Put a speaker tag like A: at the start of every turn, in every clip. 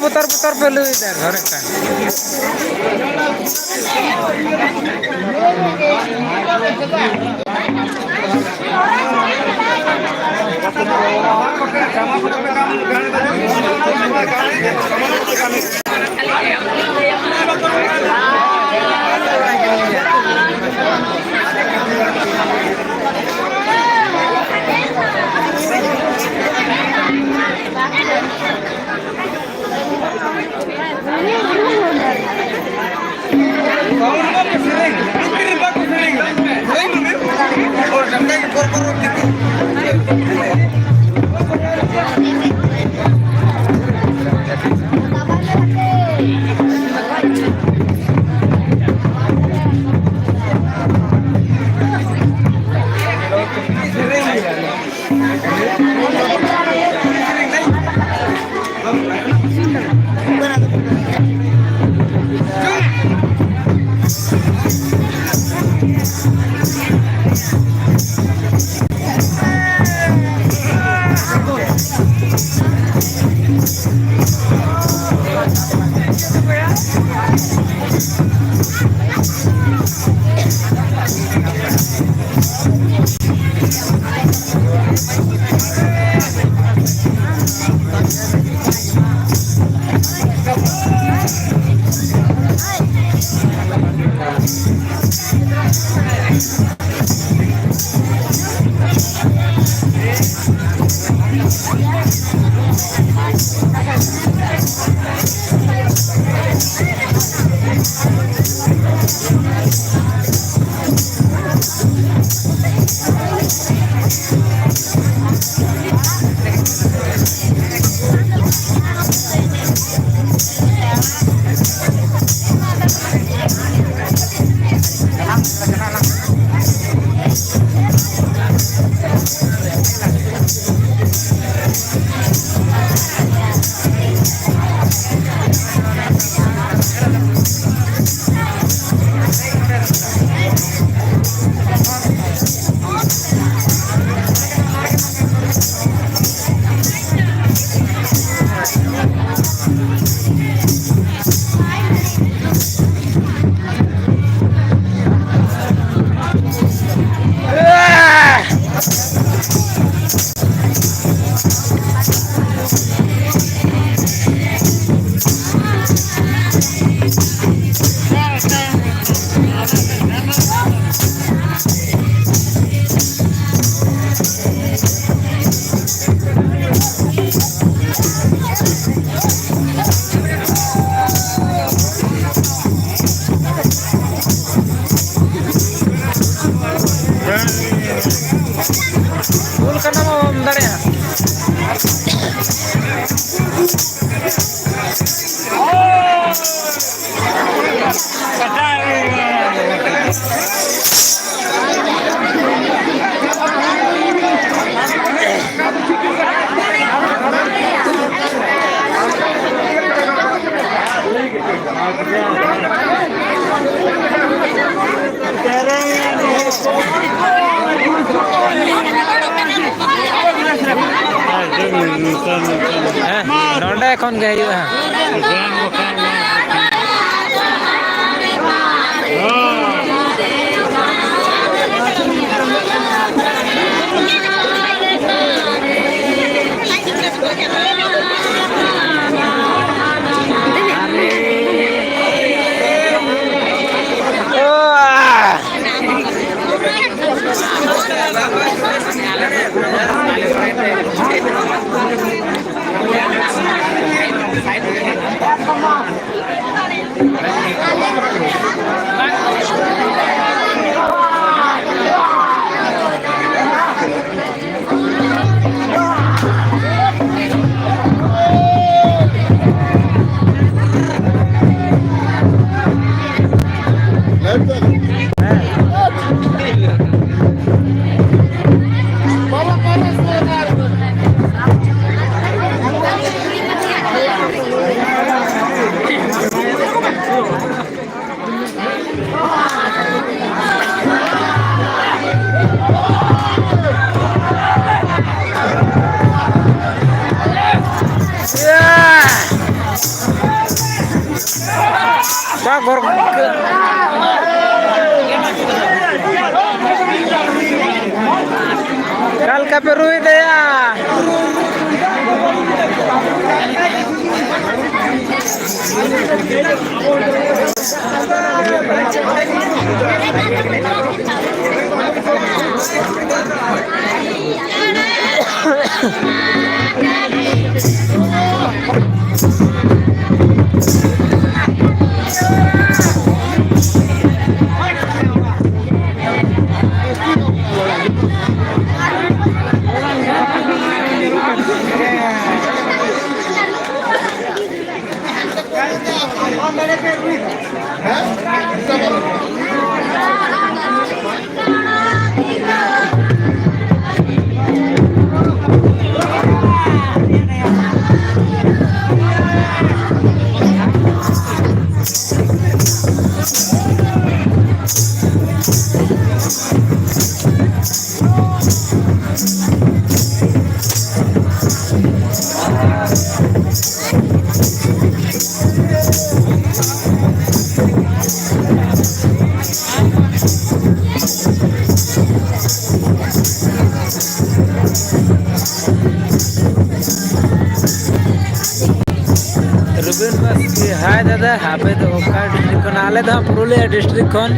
A: butar-butar pelu itu orang kan. नोंडे कौन गई है हल्का पे रुई दे या रुबिन बस हाय दादा हापे तो ओका डिस्ट्रिक्ट खन आले दा पुरुलिया डिस्ट्रिक्ट खन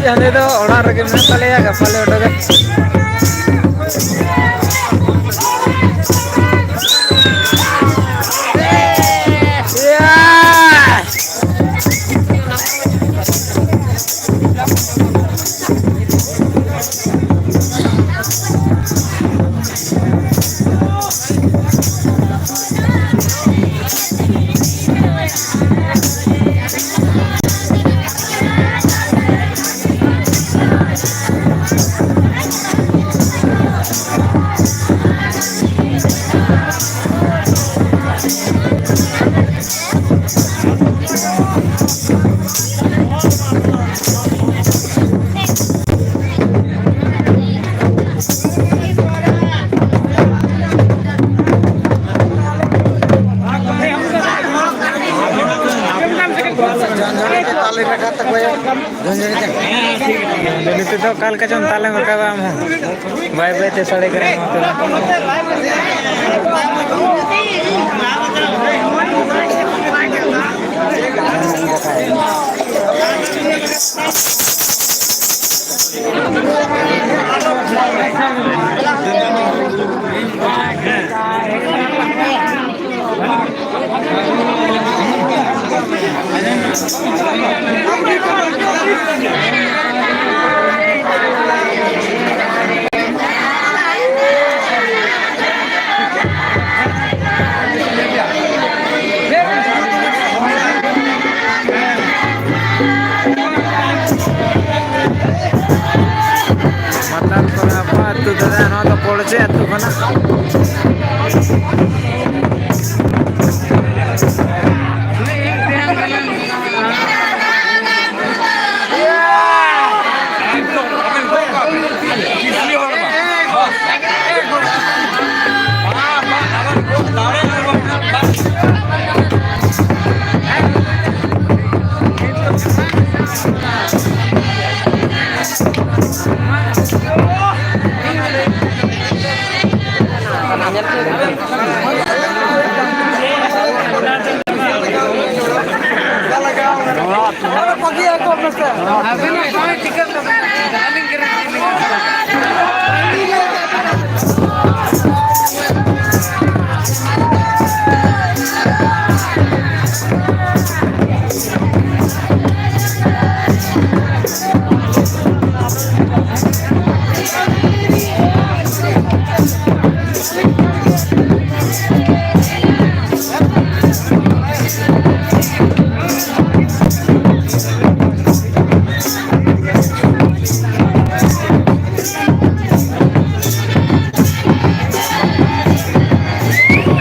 A: जाने दो ओड़ा रगे में तले या गपाले ओडोगे तो काल का जन ताले में कब हम बाय बाय ते साड़े करे mana.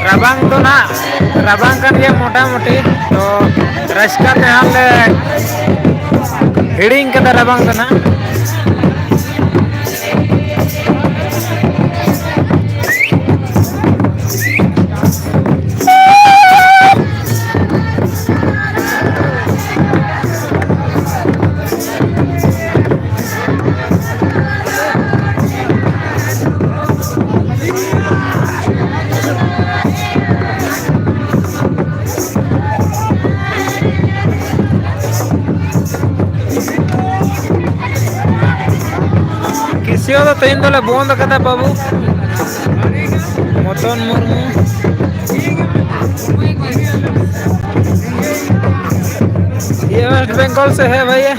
A: Rabang tuh nak, rabang kan dia moटा-moti, तो रश्का ते हमले हिडिंग कदा rabang tuh nak. Kisio to tein dole bond kata babu Moton Murmu ये वेस्ट बंगाल से है भैया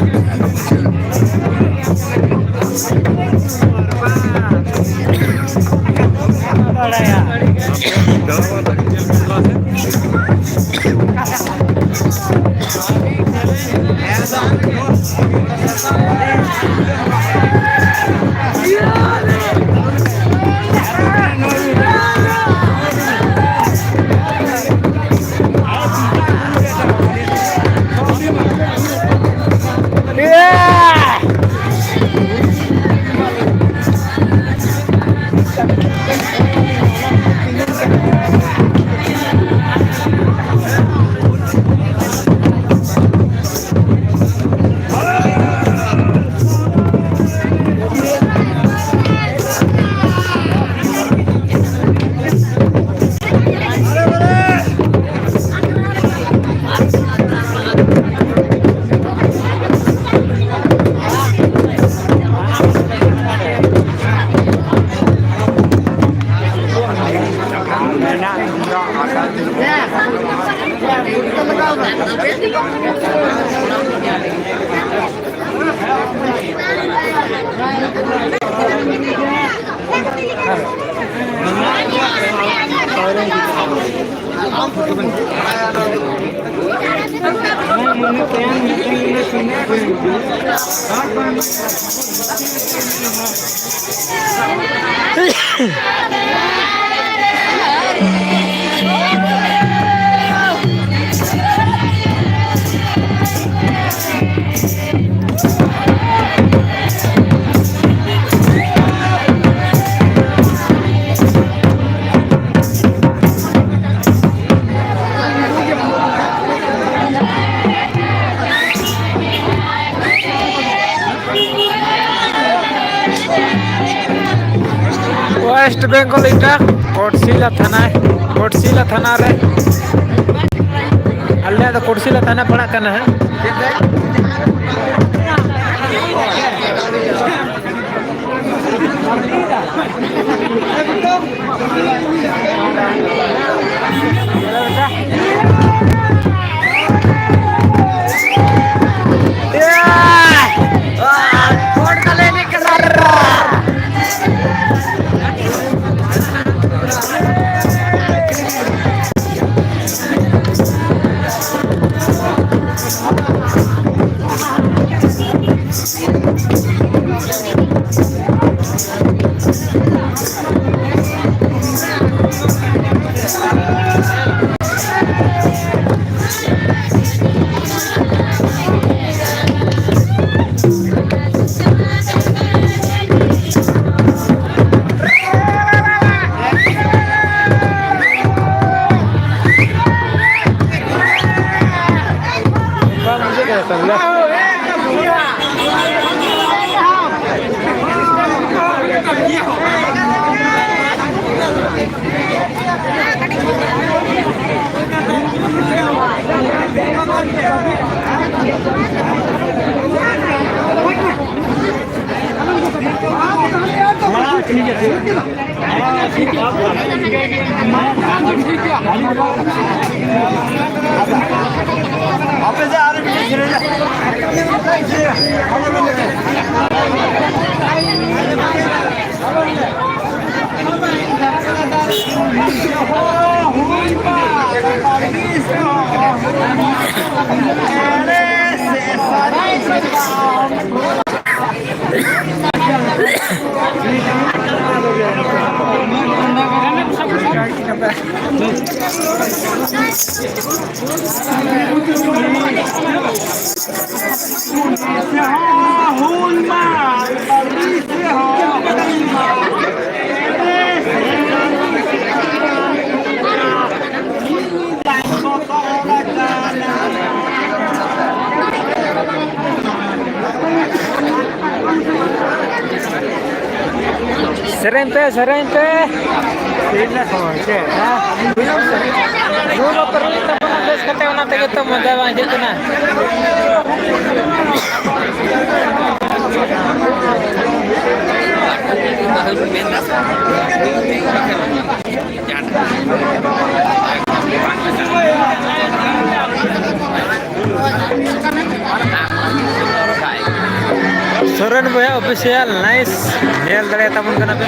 A: वेस्ट बेंगल इटा कोटशिला थाना रे अल्ले तो कोटशिला थाना पड़ा करना है Sering teh. Tidak sama aja. Dulu perlu teman ada sekarang nanti kita mau jalan aja tuh nah. Suran boya official nice. Niel dari tamun kenapa?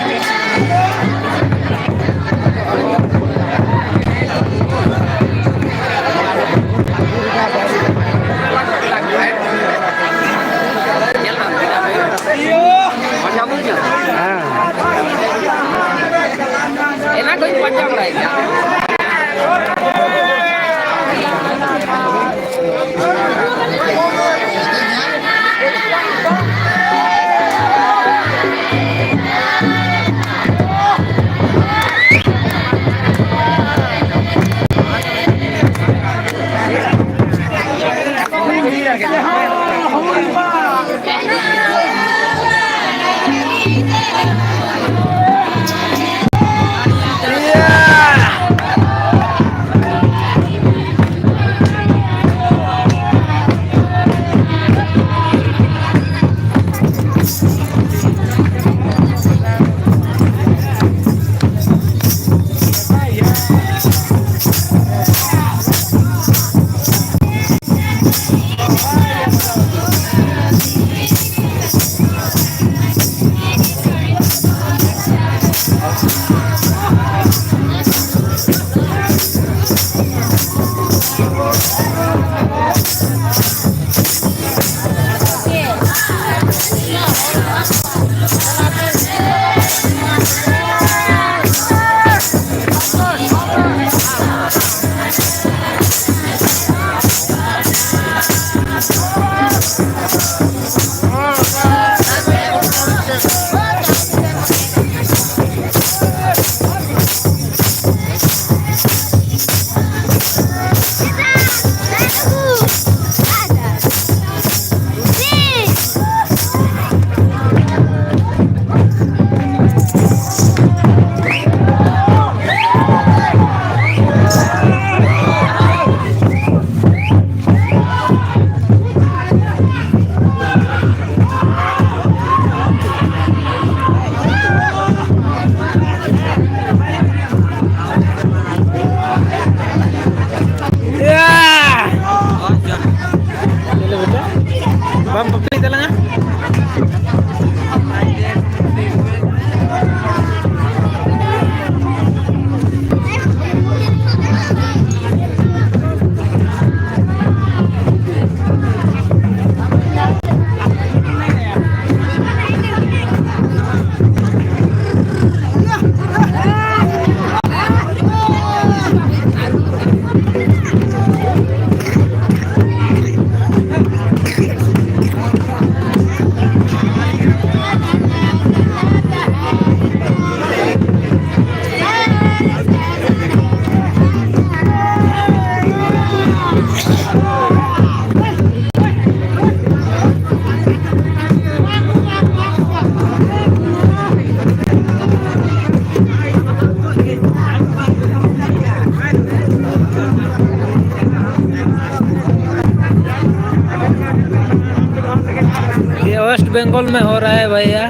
B: Enak tuh panjang lah.
A: Bengal में हो रहा है भैया।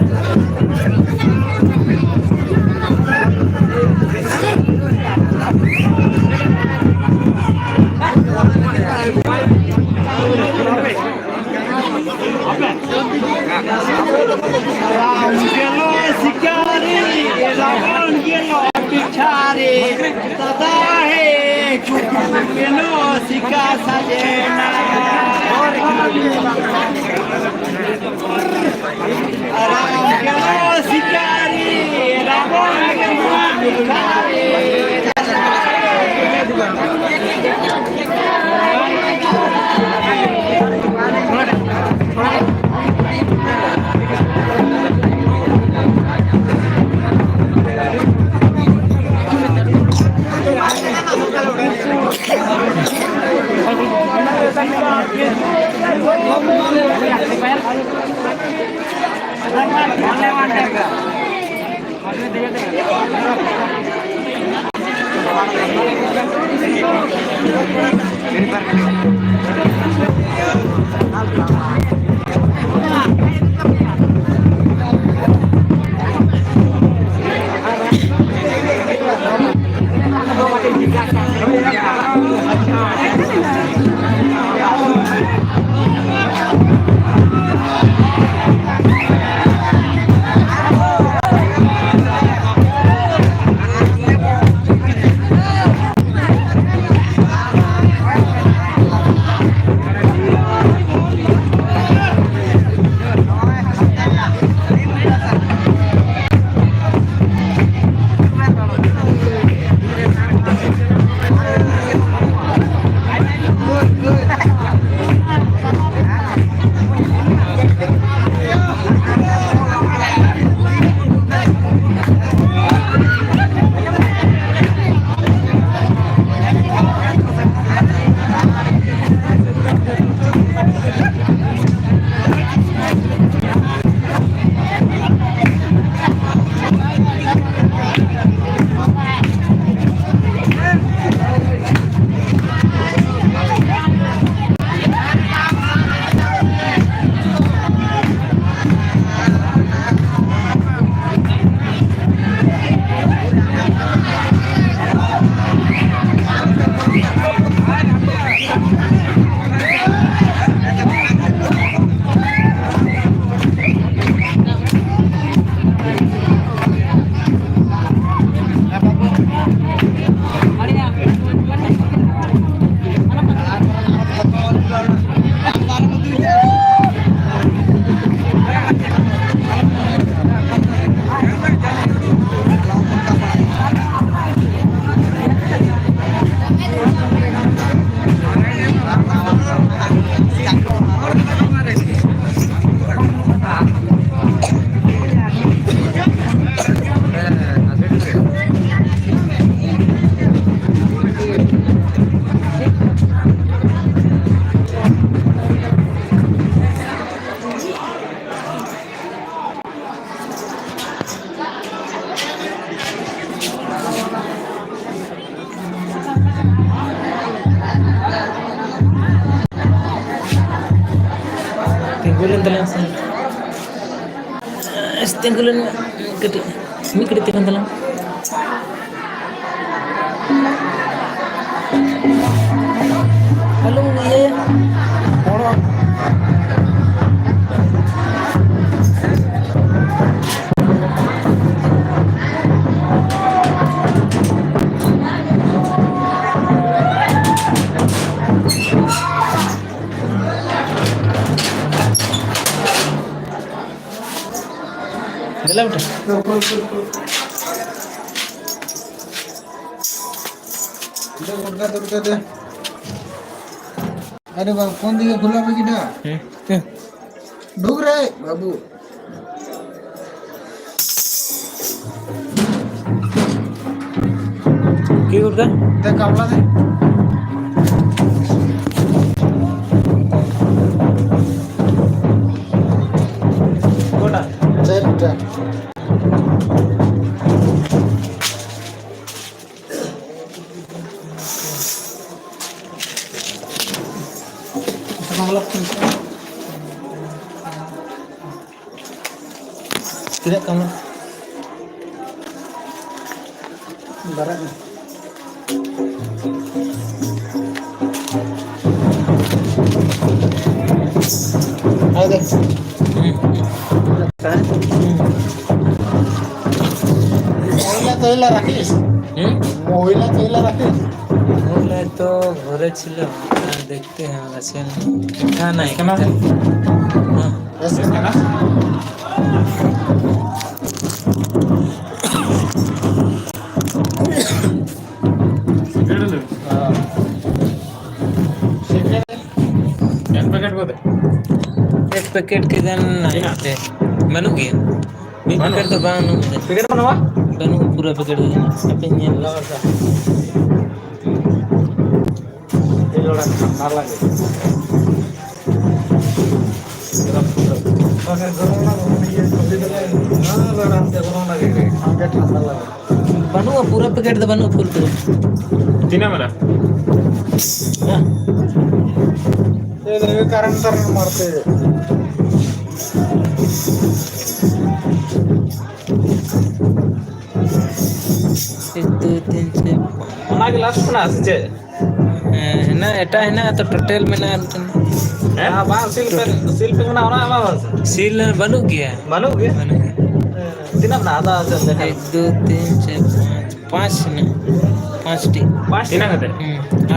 A: Tenggulan talang san. Tenggulan gede. Ini gede tekan talang. Halo iya ya. Orang. Dala betul.
C: दे अरे बाबू phone दिए खुला पे ना ढूक रहे बाबू
A: की करता
C: दे कावला दे
A: कोटा
C: चल
A: Tidak kamu.
C: Barat nih. Ayo deh. Mobilnya রাখিস মহিলা রাখিস
A: बोले तो घरे छिलो देखते हैं वैसे था नहीं
C: কেন?
A: हाँ
C: এসে কেন?
A: एक पैकेट के जन नहीं थे बनू गया मी पैकेट तो बनू
C: Pikir mana wah?
A: बनू पूरा पैकेट देना apa ini
C: Ini orang nakal lagi. Oke, dorong lagi. Agak ঠান্ডা লাগে।
A: बनू पूरा पैकेट तो बनू फुल तो
B: Tina mana?
C: ये करंट मारते
A: एक दो तीन चार
B: Mana gelas mana sih?
A: है ना एटा है ना तो टोटल में ना
B: Ah, bang silpen mana orang apa?
A: Seal बनू गया
B: Manu ya?
A: बनू गया
B: Tina mana ada aja?
A: एक दो तीन चार पाँच ना पाँच T
B: Tina kata?
A: 8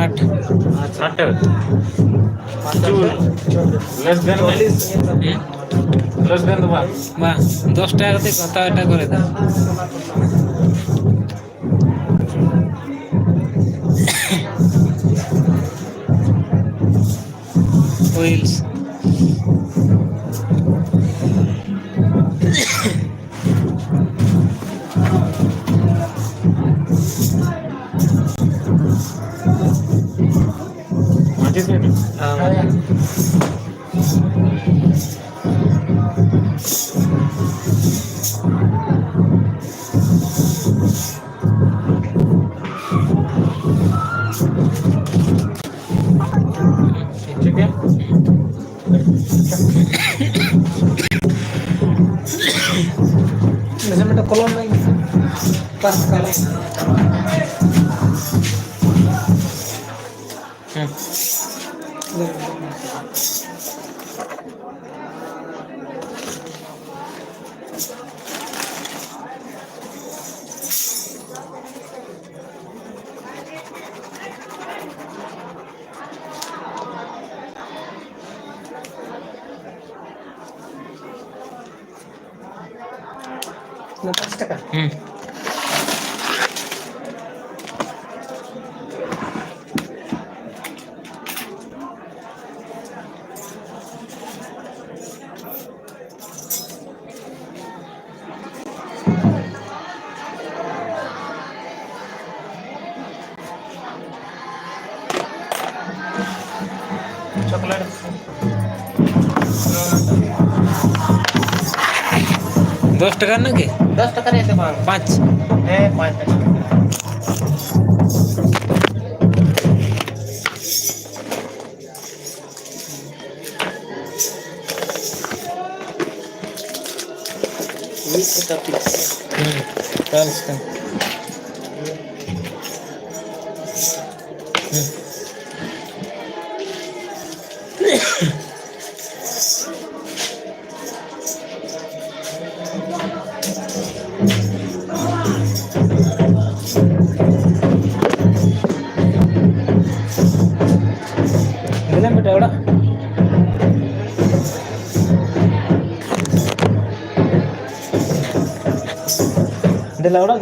B: Satu. Less than less than the one.
A: বাহ 10 টাকাতে কত এটা করে দাও হুইলস
B: Majis ni. ठीक है?
C: Biasanya ada kolom lagi. Pas sekali. Lepas tekan.
B: Coklat.
A: 10 টাকা নাকি
B: 10 টাকা রেখে bang.
A: 5
B: 5 টাকা.
C: Ini kita fix.
A: Terus kan Bilang beda udah. Udah lah udah.